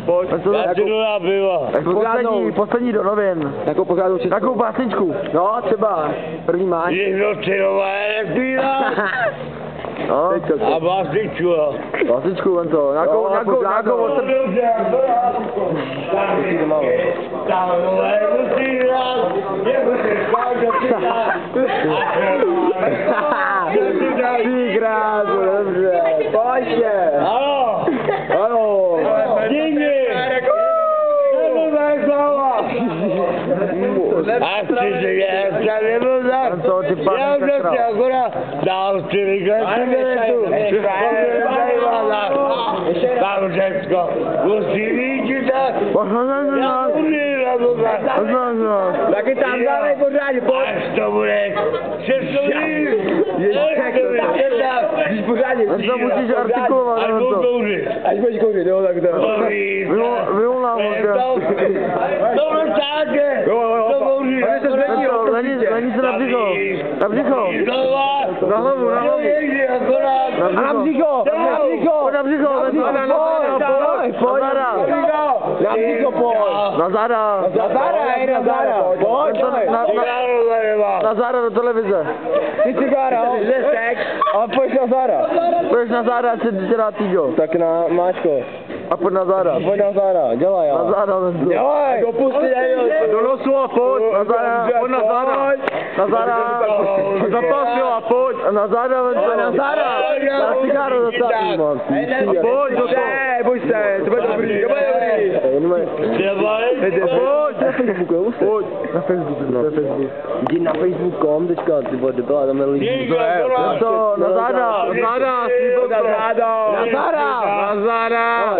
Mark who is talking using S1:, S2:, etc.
S1: Pojď. Já ti jdu na pivo.
S2: Poslední do novin. Takovou básničku. No, třeba. První máj.
S1: Někdo třinové nepíla.
S2: No.
S1: A básničku, jo.
S2: Básničku, ven to. Nějakou Ty krásu, dobře. Pojďte.
S1: Ano.
S2: Ano.
S1: Díky. A chci já nebyl tak. Já jsem si akorát dal 4 cigaretu. Tam Řecko. Musí víc tak. Já umírám to tak.
S2: Taky tam dávej pořádně, pojď.
S1: Až to bude šestový.
S2: Když pořádně. To musíš artikulovat.
S1: Až budu kouřit.
S2: Až budeš kouřit, jo, tak to. Vyvolám ho.
S1: To bylo čáče. To kouří.
S2: Lení se na břicho. Na břicho. Na hlavu.
S1: Na
S2: břicho. Na břicho. Pojď. Na břicho, pojď. Na záda. Pojď. Na záda do televize. Ty cigára, ale pojď na záda. Pojď na záda, si dělá týďo. Tak na máčko. A pojď na záda. Dělaj, já. Na záda. Dělaj. Dopusti, do nosu a pojď. Na záda. Pojď na záda. Na záda. Zapas jo a pojď. Na záda. Na záda. Na cigáro zastavím. Pojď do toho. Boj se, to bude dobrý. Pojď. Na Facebooku, pojď. Na Facebooku. Jdi na Facebook.com, teďka, ty vole, debila, tam je lidi. Na záda. Na záda. Na záda.